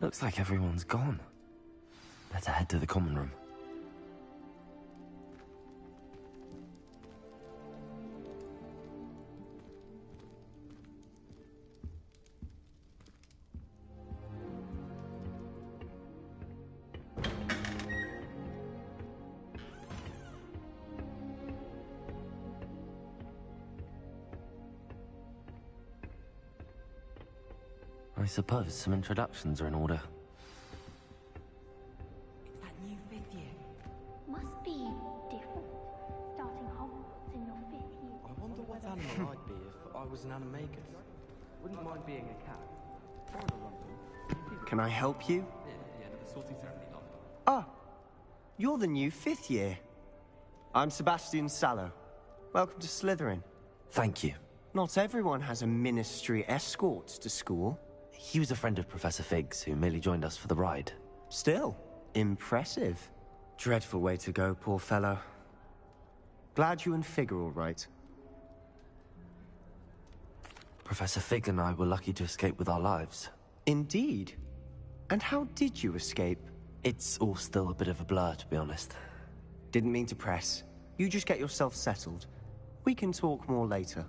Looks like everyone's gone. Better head to the common room. I suppose some introductions are in order. It's that new 5th year. Must be different, starting Hogwarts in your 5th year. I wonder what animal I'd be if I was an animagus. Wouldn't mind being a cat. Or in London. Can I help you? Yeah, the end of the sorting ceremony lot. Ah, you're the new 5th year. I'm Sebastian Sallow. Welcome to Slytherin. Thank you. Not everyone has a ministry escort to school. He was a friend of Professor Fig's who merely joined us for the ride. Still, impressive. Dreadful way to go, poor fellow. Glad you and Fig are all right. Professor Fig and I were lucky to escape with our lives. Indeed. And how did you escape? It's all still a bit of a blur, to be honest. Didn't mean to press. You just get yourself settled. We can talk more later.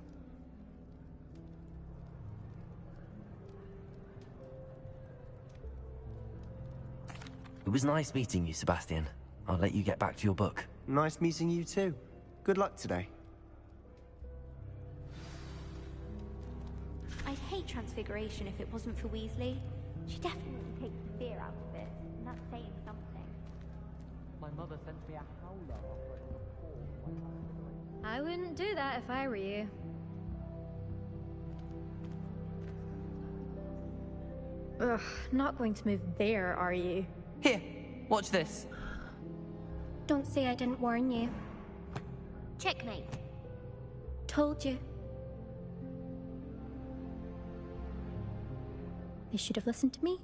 It was nice meeting you, Sebastian. I'll let you get back to your book. Nice meeting you too. Good luck today. I'd hate Transfiguration if it wasn't for Weasley. She definitely takes the fear out of it, and that's saying something. My mother sent me a howler offering a I wouldn't do that if I were you. Ugh, not going to move there, are you? Here, watch this. Don't say I didn't warn you. Checkmate. Told you. They should have listened to me.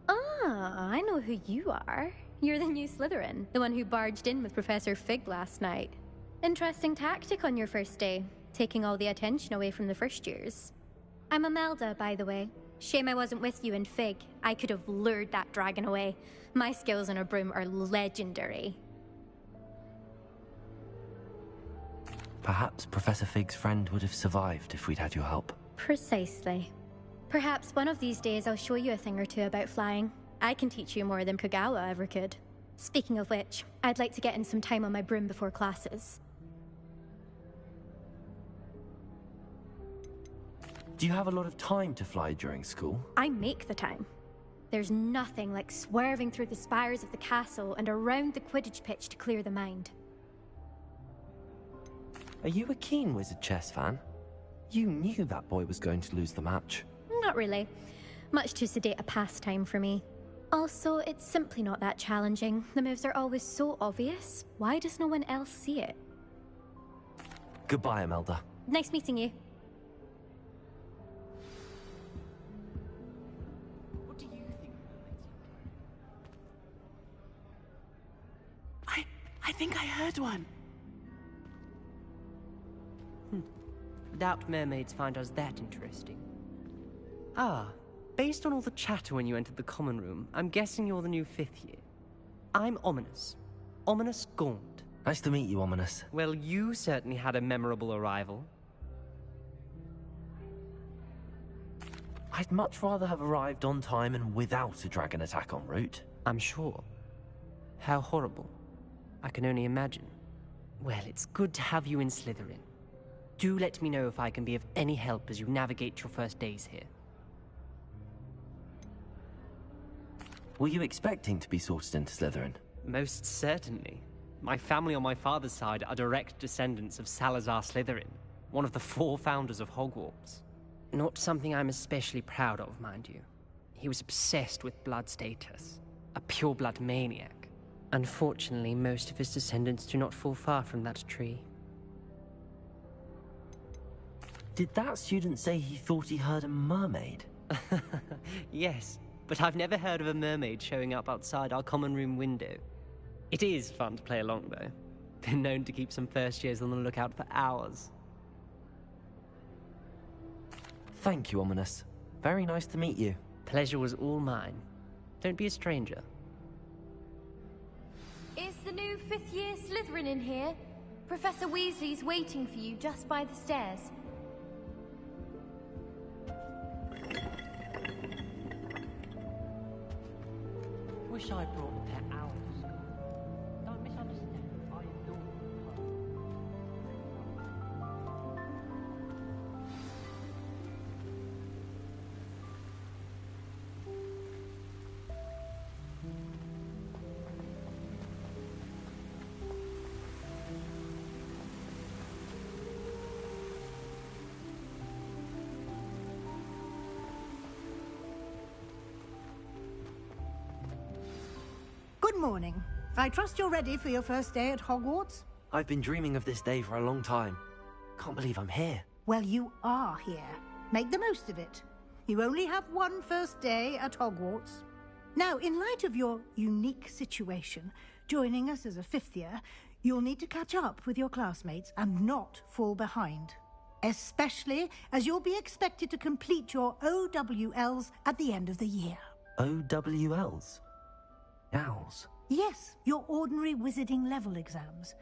Ah, I know who you are. You're the new Slytherin, the one who barged in with Professor Fig last night. Interesting tactic on your first day, taking all the attention away from the first years. I'm Imelda, by the way. Shame I wasn't with you in Fig. I could have lured that dragon away. My skills on a broom are legendary. Perhaps Professor Fig's friend would have survived if we'd had your help. Precisely. Perhaps one of these days I'll show you a thing or two about flying. I can teach you more than Kogawa ever could. Speaking of which, I'd like to get in some time on my broom before classes. Do you have a lot of time to fly during school? I make the time. There's nothing like swerving through the spires of the castle and around the Quidditch pitch to clear the mind. Are you a keen Wizard chess fan? You knew that boy was going to lose the match. Not really. Much too sedate a pastime for me. Also, it's simply not that challenging. The moves are always so obvious. Why does no one else see it? Goodbye, Imelda. Nice meeting you. What do you think mermaids are? I think I heard one. Doubt mermaids find us that interesting. Ah, based on all the chatter when you entered the common room, I'm guessing you're the new 5th year. I'm Ominous. Ominous Gaunt. Nice to meet you, Ominous. Well, you certainly had a memorable arrival. I'd much rather have arrived on time and without a dragon attack en route. I'm sure. How horrible. I can only imagine. Well, it's good to have you in Slytherin. Do let me know if I can be of any help as you navigate your first days here. Were you expecting to be sorted into Slytherin? Most certainly. My family on my father's side are direct descendants of Salazar Slytherin, one of the 4 founders of Hogwarts. Not something I'm especially proud of, mind you. He was obsessed with blood status, a pure-blood maniac. Unfortunately, most of his descendants do not fall far from that tree. Did that student say he thought he heard a mermaid? Yes, but I've never heard of a mermaid showing up outside our common room window. It is fun to play along, though. Been known to keep some first years on the lookout for hours. Thank you, Ominous. Very nice to meet you. Pleasure was all mine. Don't be a stranger. Is the new fifth-year Slytherin in here? Professor Weasley's waiting for you just by the stairs. Wish I brought a pet owl to school. Don't misunderstand. I adore her. Good morning. I trust you're ready for your first day at Hogwarts? I've been dreaming of this day for a long time. Can't believe I'm here. Well, you are here. Make the most of it. You only have one first day at Hogwarts. Now, in light of your unique situation, joining us as a fifth year, you'll need to catch up with your classmates and not fall behind. Especially as you'll be expected to complete your OWLs at the end of the year. OWLs? Owls? Yes, your ordinary wizarding level exams.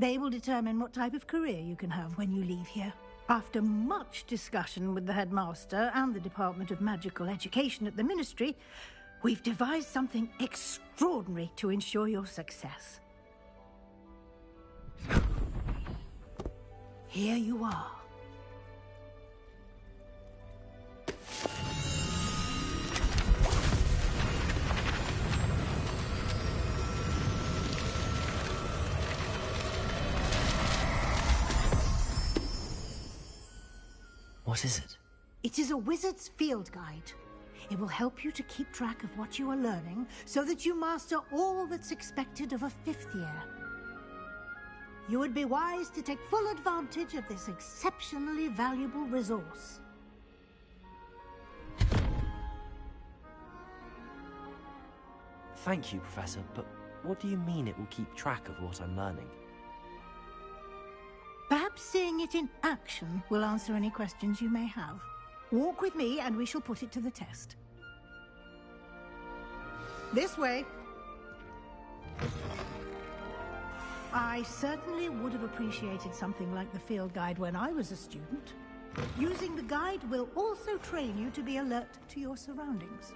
They will determine what type of career you can have when you leave here. After much discussion with the headmaster and the Department of Magical Education at the Ministry, we've devised something extraordinary to ensure your success. Here you are. What is it? It is a wizard's field guide. It will help you to keep track of what you are learning so that you master all that's expected of a fifth year. You would be wise to take full advantage of this exceptionally valuable resource. Thank you, Professor, but what do you mean it will keep track of what I'm learning? Perhaps seeing it in action will answer any questions you may have. Walk with me and we shall put it to the test. This way. I certainly would have appreciated something like the field guide when I was a student. Using the guide will also train you to be alert to your surroundings.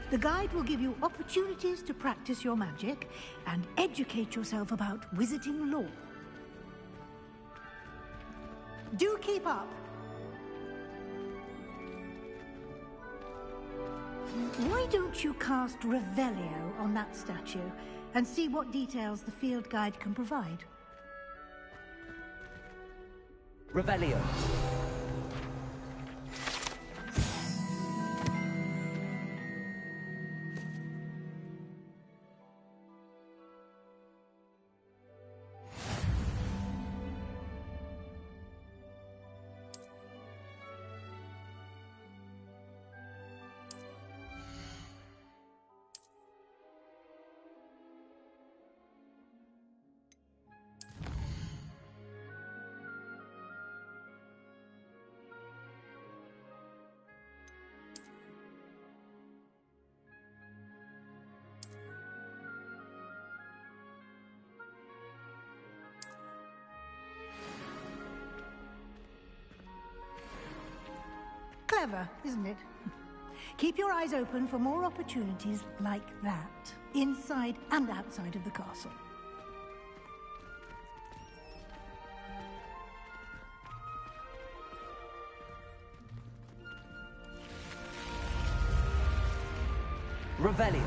The guide will give you opportunities to practice your magic and educate yourself about wizarding lore. Do keep up. Why don't you cast Revelio on that statue and see what details the field guide can provide? Revelio. Clever, isn't it? Keep your eyes open for more opportunities like that, inside and outside of the castle. Revelio.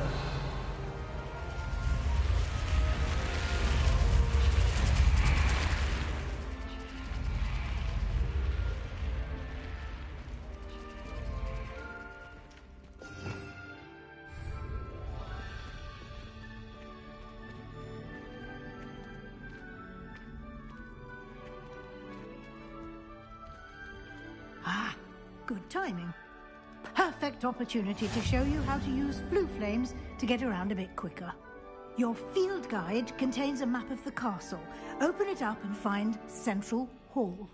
Ah, good timing. Perfect opportunity to show you how to use flue flames to get around a bit quicker. Your field guide contains a map of the castle. Open it up and find Central Hall.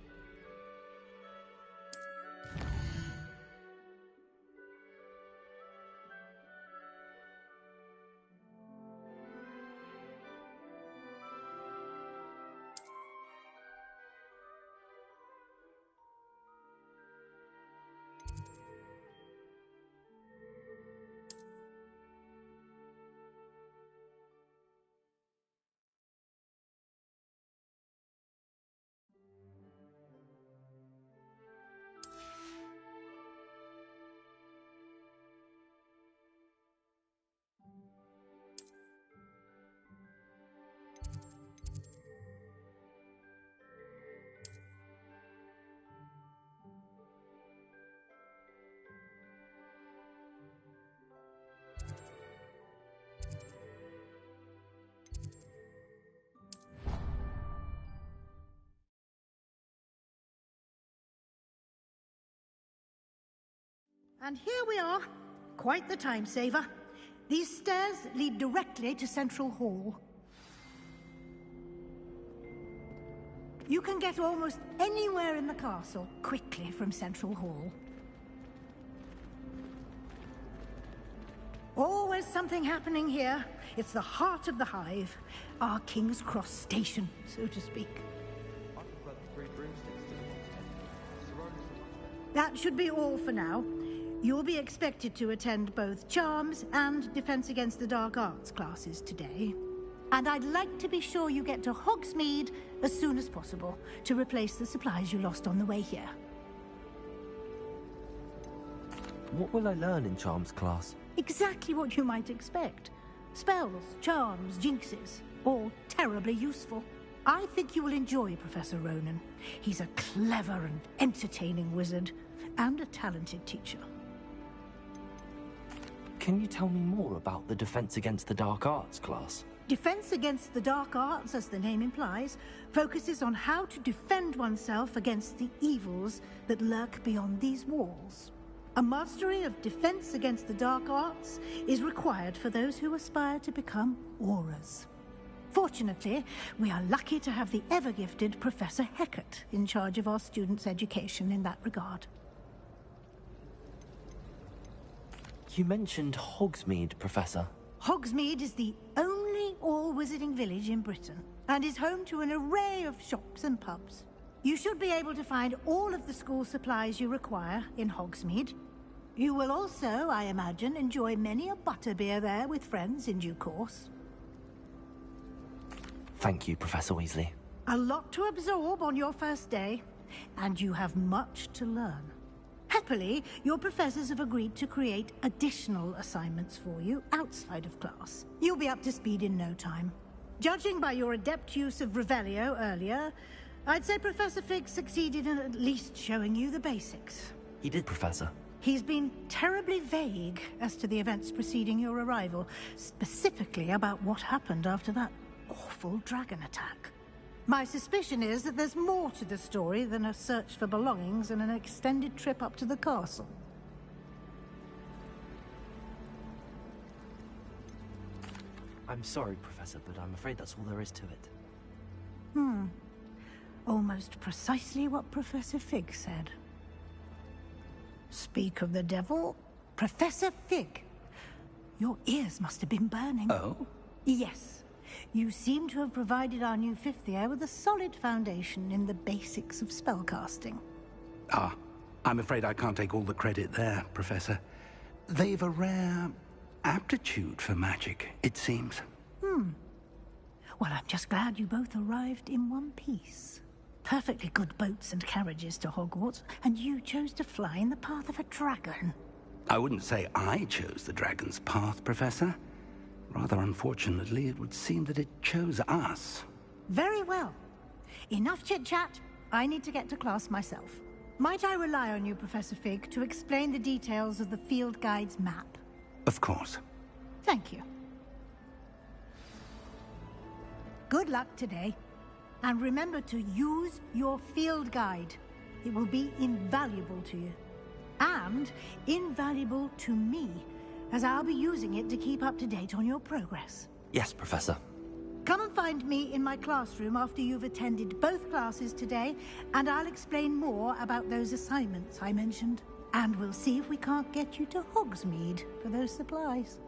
And here we are. Quite the time saver. These stairs lead directly to Central Hall. You can get almost anywhere in the castle quickly from Central Hall. Always something happening here. It's the heart of the Hive. Our King's Cross station, so to speak. I prefer the 3 broomsticks to them. That should be all for now. You'll be expected to attend both Charms and Defense Against the Dark Arts classes today. And I'd like to be sure you get to Hogsmeade as soon as possible to replace the supplies you lost on the way here. What will I learn in Charms class? Exactly what you might expect. Spells, charms, jinxes, all terribly useful. I think you will enjoy Professor Ronan. He's a clever and entertaining wizard, and a talented teacher. Can you tell me more about the Defense Against the Dark Arts class? Defense Against the Dark Arts, as the name implies, focuses on how to defend oneself against the evils that lurk beyond these walls. A mastery of Defense Against the Dark Arts is required for those who aspire to become Aurors. Fortunately, we are lucky to have the ever-gifted Professor Hecat in charge of our students' education in that regard. You mentioned Hogsmeade, Professor. Hogsmeade is the only all-wizarding village in Britain, and is home to an array of shops and pubs. You should be able to find all of the school supplies you require in Hogsmeade. You will also, I imagine, enjoy many a butterbeer there with friends in due course. Thank you, Professor Weasley. A lot to absorb on your first day, and you have much to learn. Happily, your professors have agreed to create additional assignments for you outside of class. You'll be up to speed in no time. Judging by your adept use of Revelio earlier, I'd say Professor Fig succeeded in at least showing you the basics. He did, Professor. He's been terribly vague as to the events preceding your arrival, specifically about what happened after that awful dragon attack. My suspicion is that there's more to the story than a search for belongings and an extended trip up to the castle. I'm sorry, Professor, but I'm afraid that's all there is to it. Almost precisely what Professor Fig said. Speak of the devil, Professor Fig. Your ears must have been burning. Oh? Yes. You seem to have provided our new fifth year with a solid foundation in the basics of spellcasting. Ah, I'm afraid I can't take all the credit there, Professor. They've a rare aptitude for magic, it seems. Well, I'm just glad you both arrived in one piece. Perfectly good boats and carriages to Hogwarts, and you chose to fly in the path of a dragon. I wouldn't say I chose the dragon's path, Professor. Rather unfortunately, it would seem that it chose us. Very well. Enough chit-chat. I need to get to class myself. Might I rely on you, Professor Fig, to explain the details of the field guide's map? Of course. Thank you. Good luck today. And remember to use your field guide. It will be invaluable to you. And invaluable to me, as I'll be using it to keep up to date on your progress. Yes, Professor. Come and find me in my classroom after you've attended both classes today, and I'll explain more about those assignments I mentioned. And we'll see if we can't get you to Hogsmeade for those supplies.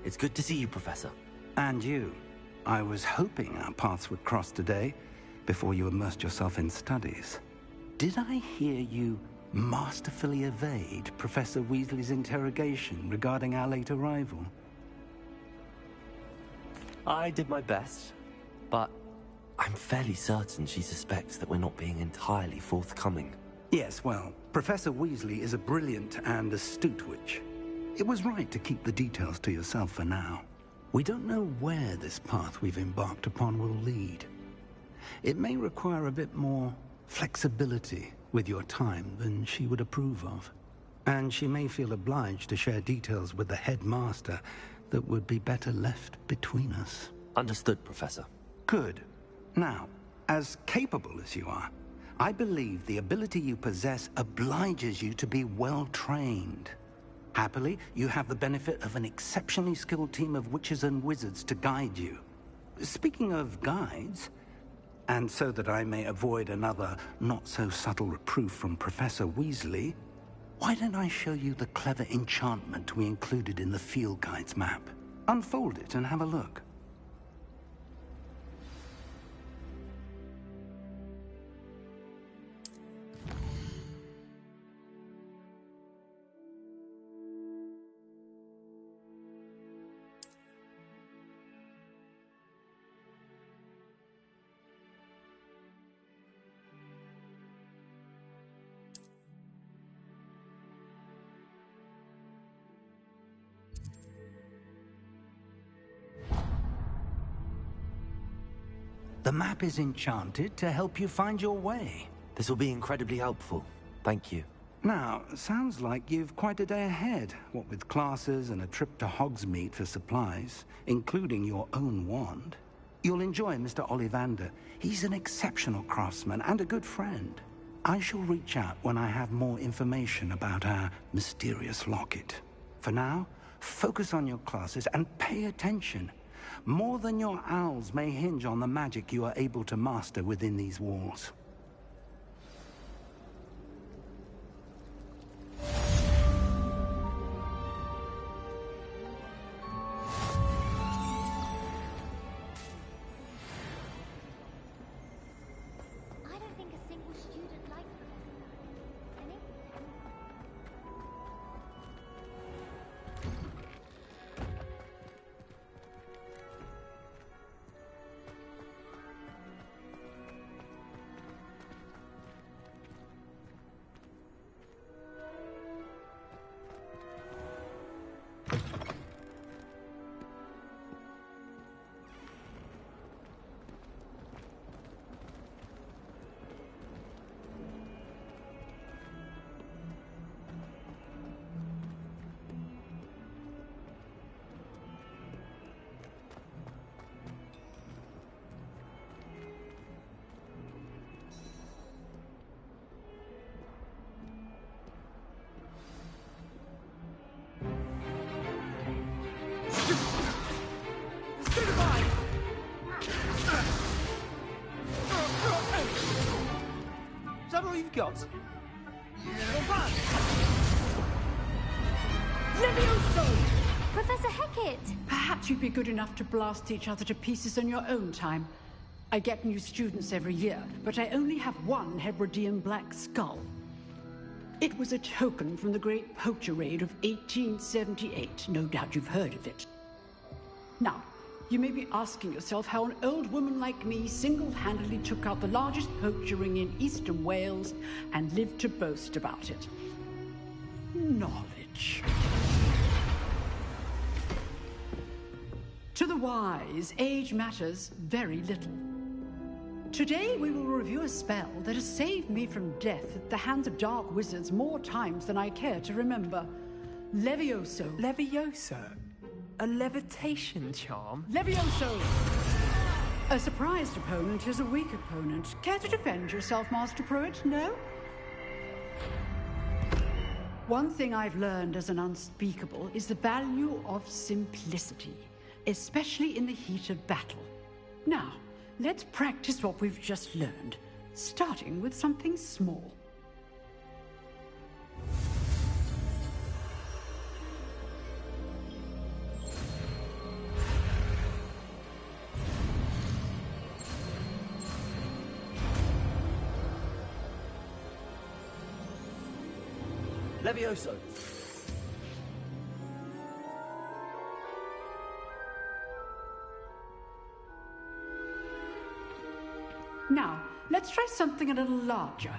It's good to see you, Professor. And you. I was hoping our paths would cross today, before you immersed yourself in studies. Did I hear you masterfully evade Professor Weasley's interrogation regarding our late arrival? I did my best, but I'm fairly certain she suspects that we're not being entirely forthcoming. Yes, well, Professor Weasley is a brilliant and astute witch. It was right to keep the details to yourself for now. We don't know where this path we've embarked upon will lead. It may require a bit more flexibility with your time than she would approve of. And she may feel obliged to share details with the headmaster that would be better left between us. Understood, Professor. Good. Now, as capable as you are, I believe the ability you possess obliges you to be well-trained. Happily, you have the benefit of an exceptionally skilled team of witches and wizards to guide you. Speaking of guides, and so that I may avoid another not-so-subtle reproof from Professor Weasley, why don't I show you the clever enchantment we included in the field guide's map? Unfold it and have a look. The map is enchanted to help you find your way. This will be incredibly helpful. Thank you. Now, sounds like you've quite a day ahead, what with classes and a trip to Hogsmeade for supplies, including your own wand. You'll enjoy Mr. Ollivander. He's an exceptional craftsman and a good friend. I shall reach out when I have more information about our mysterious locket. For now, focus on your classes and pay attention. More than your owls may hinge on the magic you are able to master within these walls. I don't think a single student likes Professor Any? Is that all you've got? Levioso! Professor Hecat! Perhaps you'd be good enough to blast each other to pieces in your own time. I get new students every year, but I only have one Hebridean black skull. It was a token from the Great Poacher Raid of 1878. No doubt you've heard of it. Now, you may be asking yourself how an old woman like me single-handedly took out the largest poacher ring in eastern Wales and lived to boast about it. Knowledge. To the wise, age matters very little. Today we will review a spell that has saved me from death at the hands of dark wizards more times than I care to remember. Levioso. Levioso? A levitation charm? Levioso! A surprised opponent is a weak opponent. Care to defend yourself, Master Pruitt? No? One thing I've learned as an unspeakable is the value of simplicity, especially in the heat of battle. Now, let's practice what we've just learned, starting with something small. Levioso! Now, let's try something a little larger.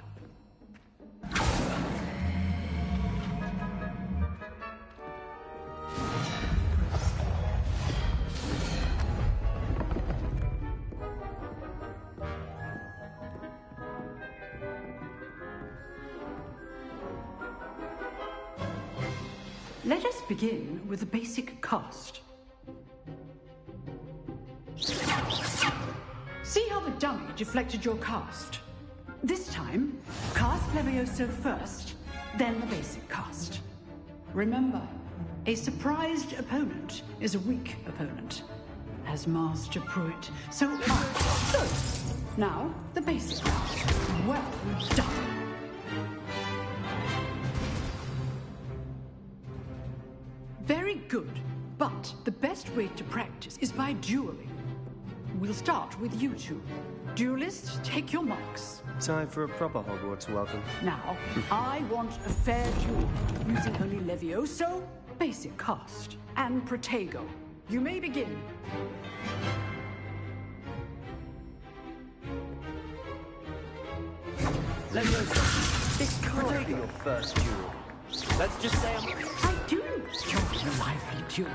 Let us begin with the basic cast. See how the dummy deflected your cast? This time, cast Levioso first, then the basic cast. Remember, a surprised opponent is a weak opponent, as Master Pruitt. So, now, the basic cast. Well done. Very good, but the best way to practice is by dueling. We'll start with you two. Duelists, take your marks. Time for a proper Hogwarts welcome. Now, I want a fair duel, using only Levioso, basic cast, and Protego. You may begin. Levioso, this can't be your first duel. Let's just say I do enjoy a lively duel.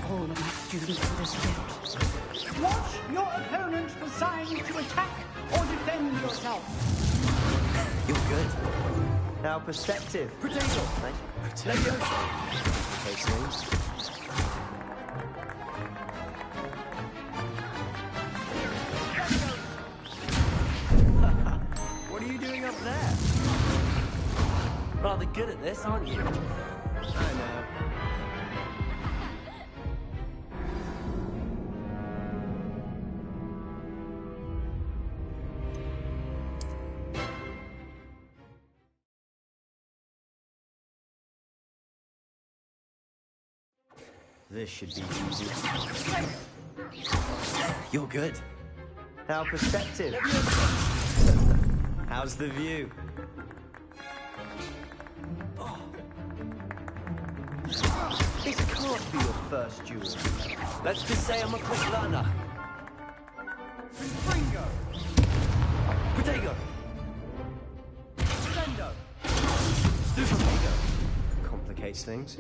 All of my students for this event. Watch your opponent assign to attack or defend yourself. you're good. Now perspective. Potato. Potato. What are you doing up there? Rather good at this, aren't you? I know. This should be easy. You're good. How perceptive. How's the view? This can't be your first duel. Let's just say I'm a quick learner. Ringo! Protego! Sendo! Complicates things.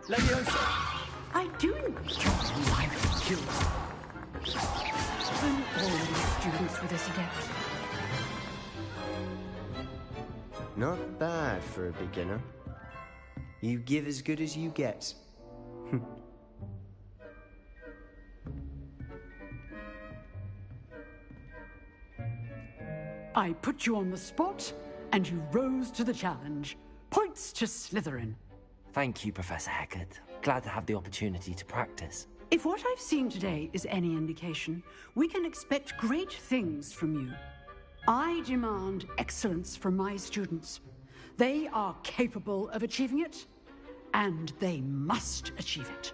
Leviosa! I do enjoy lively duels. I'm always students for this adept. Not bad for a beginner. You give as good as you get. I put you on the spot, and you rose to the challenge. Points to Slytherin. Thank you, Professor Hecat. Glad to have the opportunity to practice. If what I've seen today is any indication, we can expect great things from you. I demand excellence from my students. They are capable of achieving it, and they must achieve it.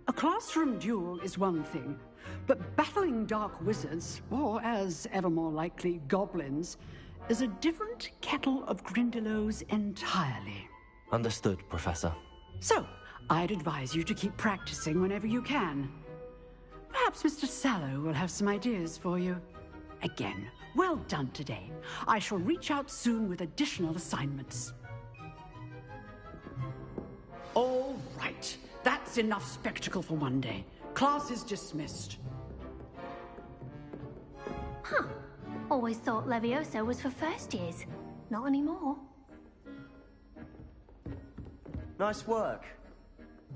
A classroom duel is one thing, but battling dark wizards, or as ever more likely, goblins, is a different kettle of Grindylows entirely. Understood, Professor. So, I'd advise you to keep practicing whenever you can. Perhaps Mr. Sallow will have some ideas for you. Again, well done today. I shall reach out soon with additional assignments. All right. That's enough spectacle for one day. Class is dismissed. Huh. Always thought Levioso was for first years. Not anymore. Nice work.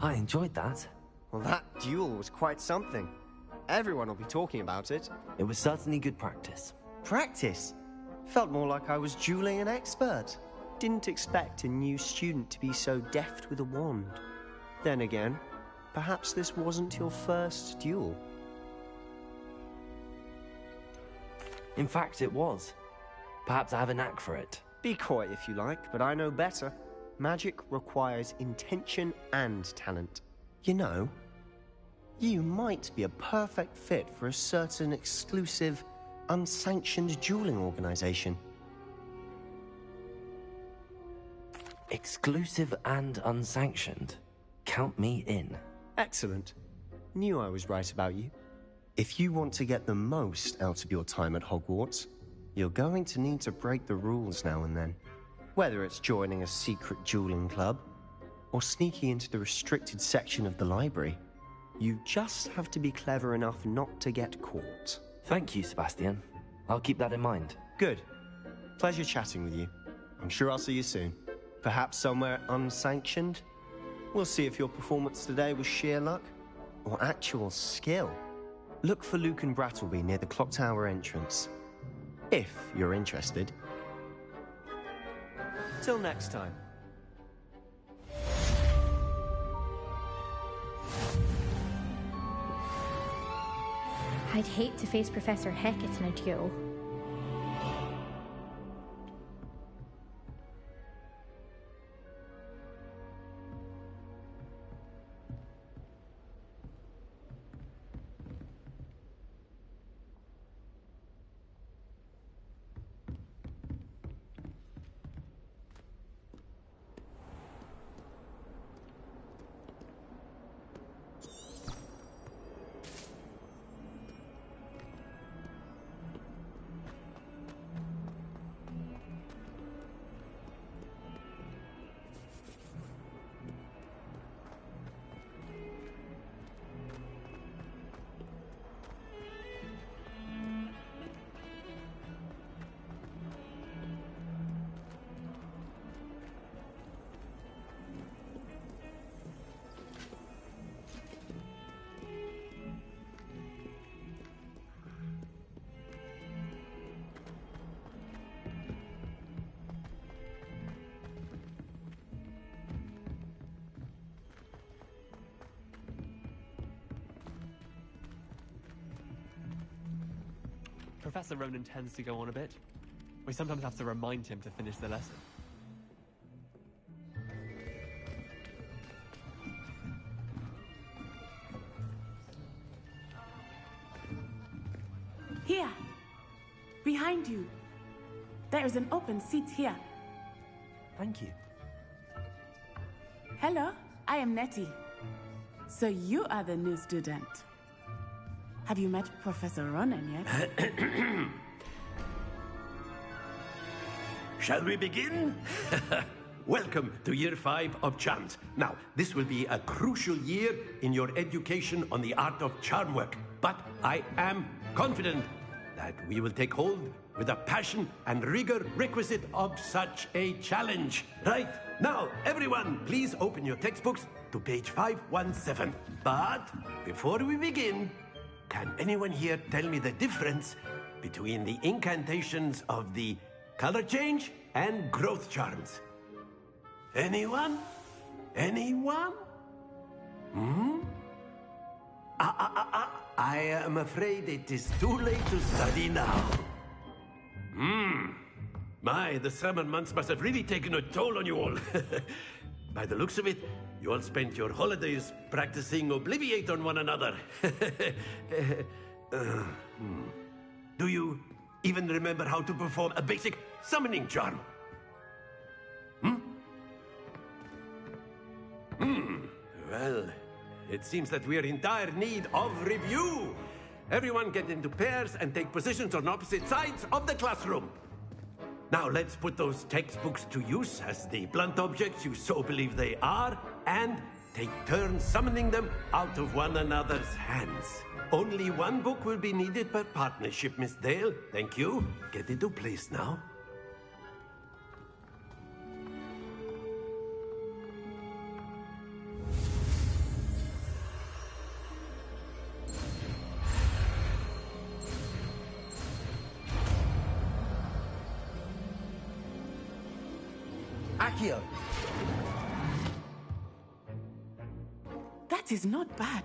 I enjoyed that. Well, that duel was quite something. Everyone will be talking about it. It was certainly good practice. Practice? Felt more like I was dueling an expert. Didn't expect a new student to be so deft with a wand. Then again, perhaps this wasn't your first duel. In fact, it was. Perhaps I have a knack for it. Be coy if you like, but I know better. Magic requires intention and talent. You know, you might be a perfect fit for a certain exclusive, unsanctioned dueling organization. Exclusive and unsanctioned. Count me in. Excellent. Knew I was right about you. If you want to get the most out of your time at Hogwarts, you're going to need to break the rules now and then. Whether it's joining a secret dueling club, or sneaking into the restricted section of the library, you just have to be clever enough not to get caught. Thank you, Sebastian. I'll keep that in mind. Good. Pleasure chatting with you. I'm sure I'll see you soon. Perhaps somewhere unsanctioned? We'll see if your performance today was sheer luck or actual skill, look for Luke and Brattleby near the clock tower entrance. If you're interested. Till next time. I'd hate to face Professor Hecat in a duel. Professor Ronan tends to go on a bit. We sometimes have to remind him to finish the lesson. Here! Behind you! There is an open seat here. Thank you. Hello, I am Nettie. So you are the new student. Have you met Professor Ronan yet? Shall we begin? Welcome to Year 5 of Charms. Now, this will be a crucial year in your education on the art of charm work. But I am confident that we will take hold with the passion and rigor requisite of such a challenge. Right, now, everyone, please open your textbooks to page 517. But before we begin, can anyone here tell me the difference between the incantations of the color change and growth charms? Anyone? Anyone? I am afraid it is too late to study now. My, the summer months must have really taken a toll on you all. By the looks of it, you all spent your holidays practicing Obliviate on one another. Do you even remember how to perform a basic summoning charm? Well, it seems that we are in dire need of review. Everyone get into pairs and take positions on opposite sides of the classroom. Now let's put those textbooks to use as the blunt objects you so believe they are, and take turns summoning them out of one another's hands. Only one book will be needed per partnership, Miss Dale. Thank you. Get into place now. Accio! That is not bad.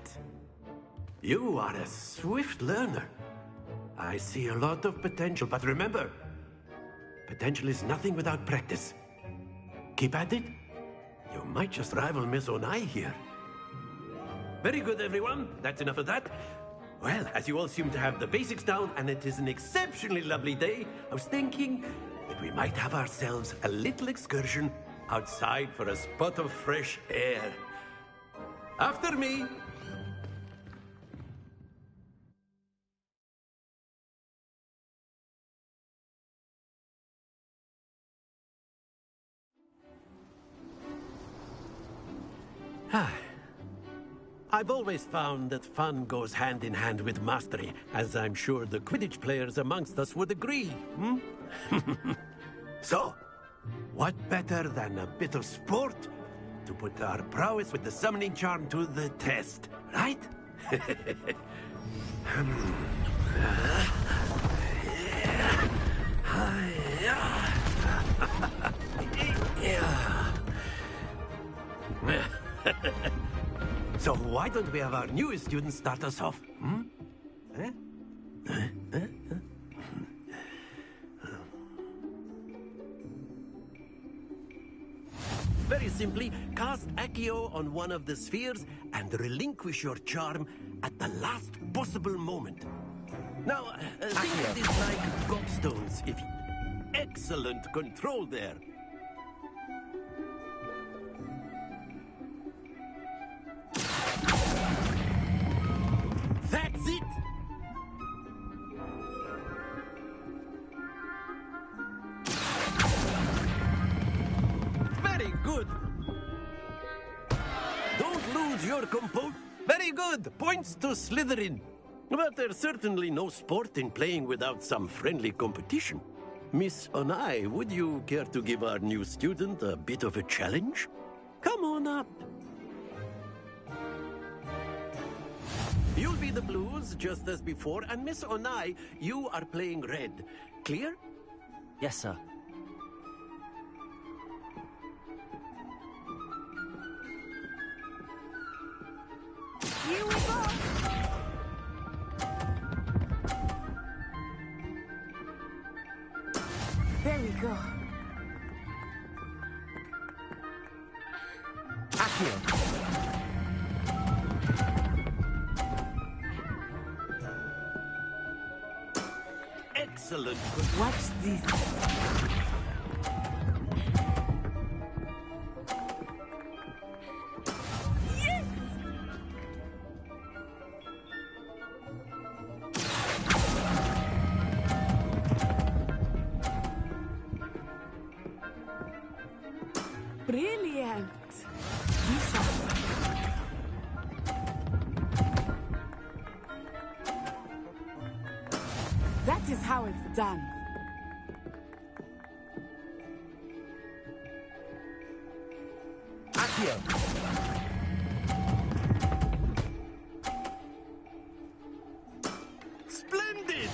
You are a swift learner. I see a lot of potential, but remember, potential is nothing without practice. Keep at it. You might just rival Miss Onai here. Very good, everyone. That's enough of that. Well, as you all seem to have the basics down, and it is an exceptionally lovely day, I was thinking that we might have ourselves a little excursion outside for a spot of fresh air. After me. I've always found that fun goes hand in hand with mastery, as I'm sure the Quidditch players amongst us would agree. So, what better than a bit of sport to put our prowess with the summoning charm to the test, right? So why don't we have our newest student start us off? Hmm? Eh? Very simply, cast Accio on one of the spheres and relinquish your charm at the last possible moment. Now, think of this like gobstones, if you... Excellent control there. That's it! Very good! Don't lose your composure. Very good! Points to Slytherin. But there's certainly no sport in playing without some friendly competition. Miss Onai, would you care to give our new student a bit of a challenge? Come on up. You'll be the blues, just as before, and Miss Onai, you are playing red. Clear? Yes, sir. Here we go! There we go. Accio. Excellent. Watch this. Yes! Brilliant. Lisa. That is how it's done. Accio. Splendid!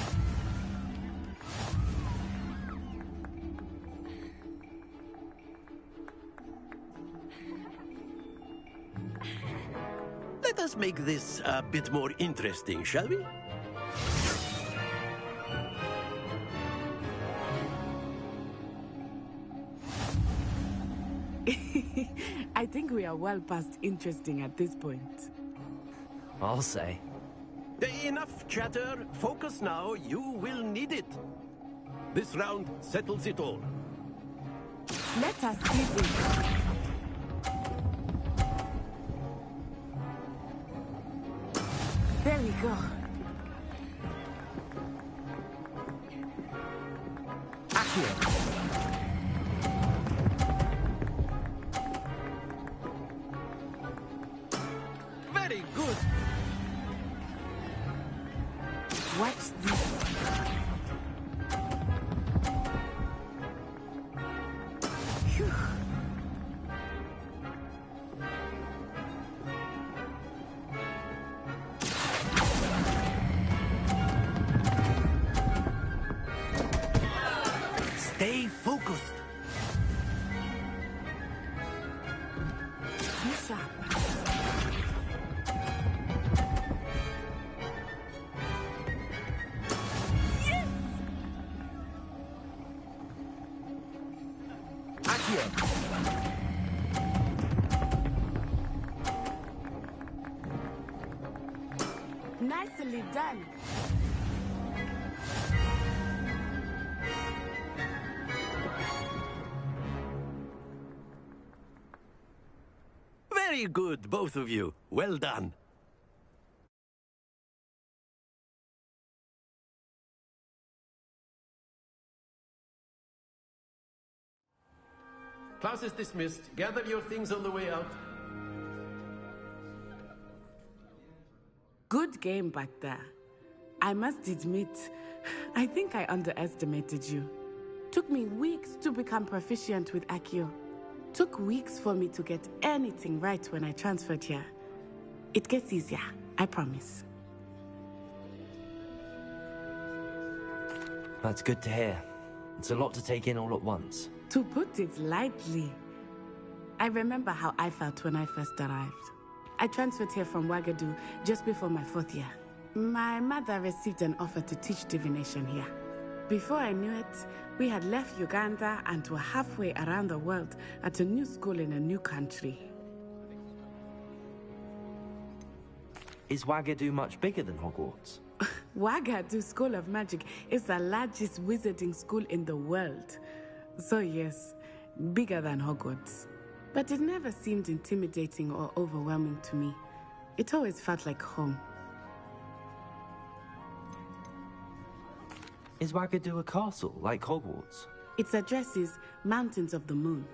Let us make this a bit more interesting, shall we? I think we are well past interesting at this point. I'll say. Enough chatter. Focus now. You will need it. This round settles it all. Let us see this. There we go. Accio. Very good. Watch this. Phew. Stay focused. Be sharp. Nicely done. Very good, both of you. Well done. Class is dismissed. Gather your things on the way out. Good game back there. I must admit, I think I underestimated you. Took me weeks to become proficient with Accio. Took weeks for me to get anything right when I transferred here. It gets easier. I promise. That's good to hear. It's a lot to take in all at once. To put it lightly, I remember how I felt when I first arrived. I transferred here from Wagadu just before my 4th year. My mother received an offer to teach divination here. Before I knew it, we had left Uganda and were halfway around the world at a new school in a new country. Is Wagadu much bigger than Hogwarts? Wagadu School of Magic is the largest wizarding school in the world. So yes, bigger than Hogwarts. But it never seemed intimidating or overwhelming to me. It always felt like home. Is Wagadu a castle, like Hogwarts? Its address is Mountains of the Moon.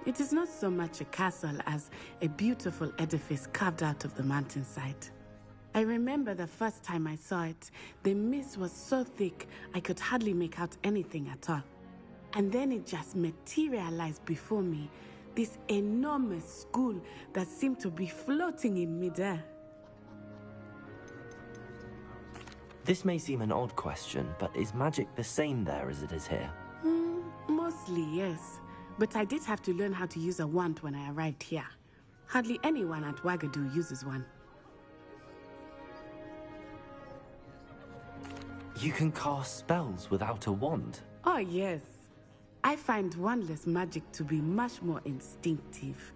It is not so much a castle as a beautiful edifice carved out of the mountainside. I remember the first time I saw it, the mist was so thick I could hardly make out anything at all. And then it just materialized before me, this enormous school that seemed to be floating in midair. This may seem an odd question, but is magic the same there as it is here? Mostly, yes. But I did have to learn how to use a wand when I arrived here. Hardly anyone at Wagadu uses one. You can cast spells without a wand? Oh, yes. I find wandless magic to be much more instinctive.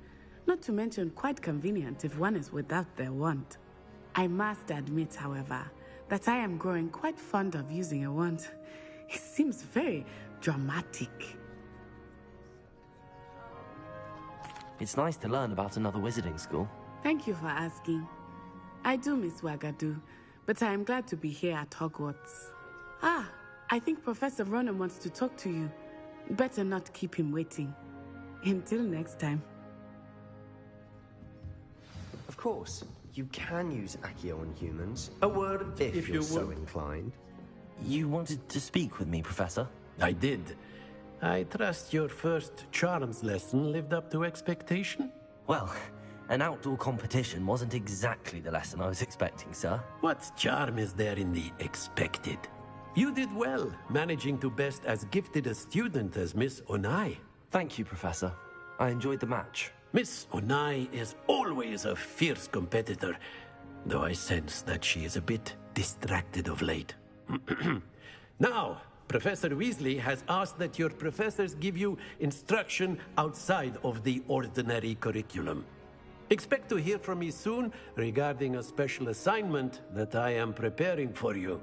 Not to mention quite convenient if one is without their wand. I must admit, however, that I am growing quite fond of using a wand. It seems very dramatic. It's nice to learn about another wizarding school. Thank you for asking. I do miss Wagadu, but I am glad to be here at Hogwarts. I think Professor Ronan wants to talk to you. Better not keep him waiting. Until next time. Of course, you can use Accio on humans. A word, if you're you so would. inclined. You wanted to speak with me, Professor? I did. I trust your first charms lesson lived up to expectation? Well, an outdoor competition wasn't exactly the lesson I was expecting, sir. What charm is there in the expected? You did well, managing to best as gifted a student as Miss Onai. Thank you, Professor. I enjoyed the match. Miss Onai is always a fierce competitor, though I sense that she is a bit distracted of late. Now, Professor Weasley has asked that your professors give you instruction outside of the ordinary curriculum. Expect to hear from me soon regarding a special assignment that I am preparing for you.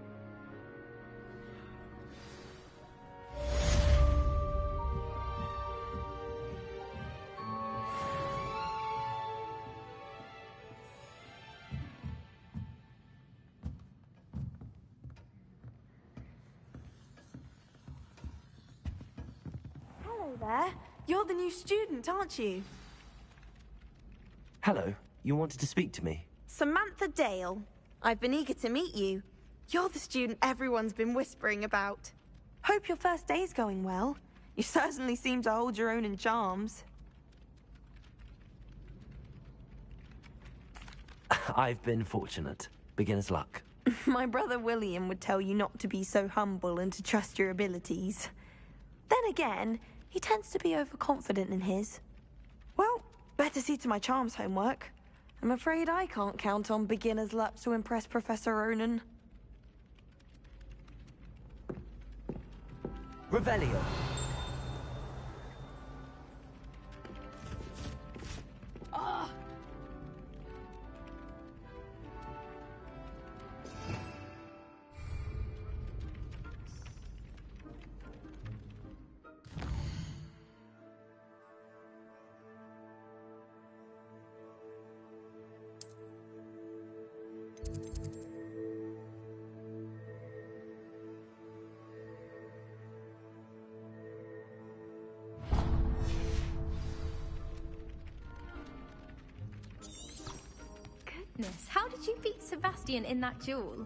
There. You're the new student, aren't you? Hello. You wanted to speak to me? Samantha Dale. I've been eager to meet you. You're the student everyone's been whispering about. Hope your first day's going well. You certainly seem to hold your own in charms. I've been fortunate. Beginner's luck. My brother William would tell you not to be so humble and to trust your abilities. Then again, he tends to be overconfident in his. Well, better see to my charms homework. I'm afraid I can't count on beginner's luck to impress Professor Ronan. Revelio. Goodness, how did you beat Sebastian in that duel?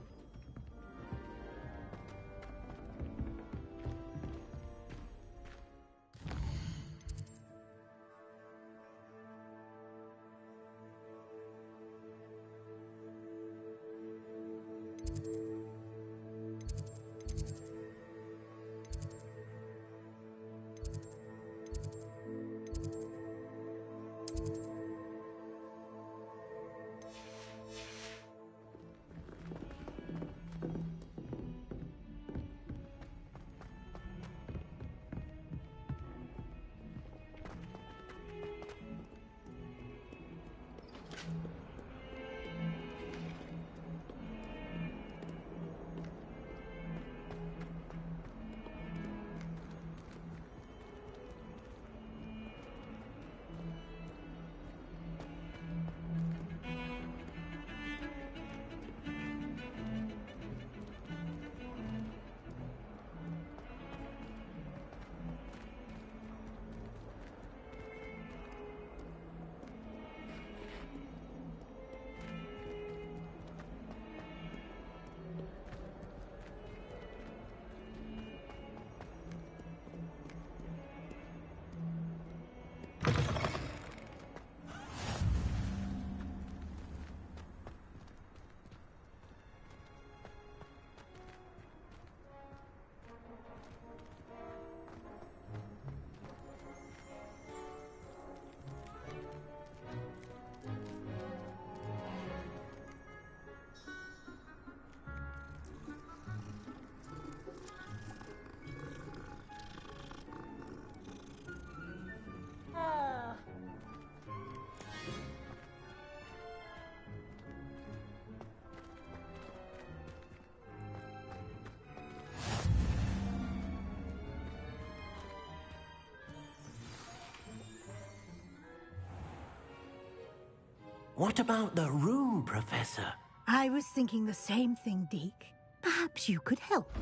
What about the room, Professor? I was thinking the same thing, Deke. Perhaps you could help.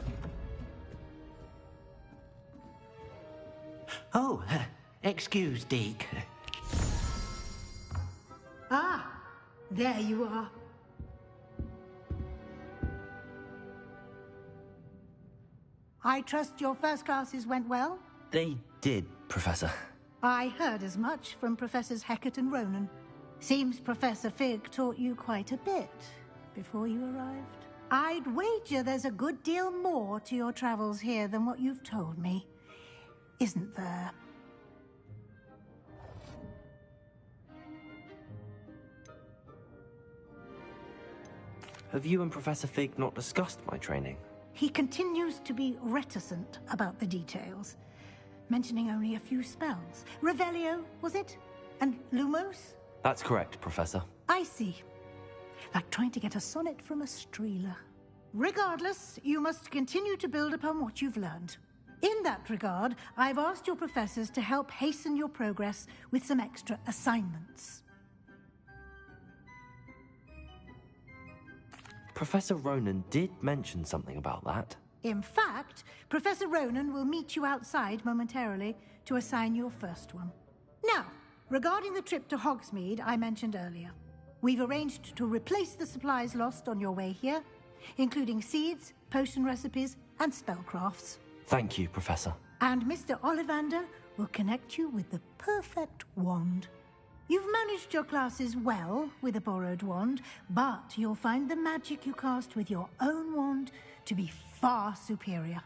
Oh, excuse, Deke. Ah, there you are. I trust your first classes went well? They did, Professor. I heard as much from Professors Hecat and Ronan. Seems Professor Fig taught you quite a bit before you arrived. I'd wager there's a good deal more to your travels here than what you've told me. Isn't there? Have you and Professor Fig not discussed my training? He continues to be reticent about the details, mentioning only a few spells. Revelio, was it? And Lumos? That's correct, Professor. I see. Like trying to get a sonnet from a streeler. Regardless, you must continue to build upon what you've learned. In that regard, I've asked your professors to help hasten your progress with some extra assignments. Professor Ronan did mention something about that. In fact, Professor Ronan will meet you outside momentarily to assign your first one. Now, regarding the trip to Hogsmeade I mentioned earlier, we've arranged to replace the supplies lost on your way here, including seeds, potion recipes, and spellcrafts. Thank you, Professor. And Mr. Ollivander will connect you with the perfect wand. You've managed your classes well with a borrowed wand, but you'll find the magic you cast with your own wand to be far superior.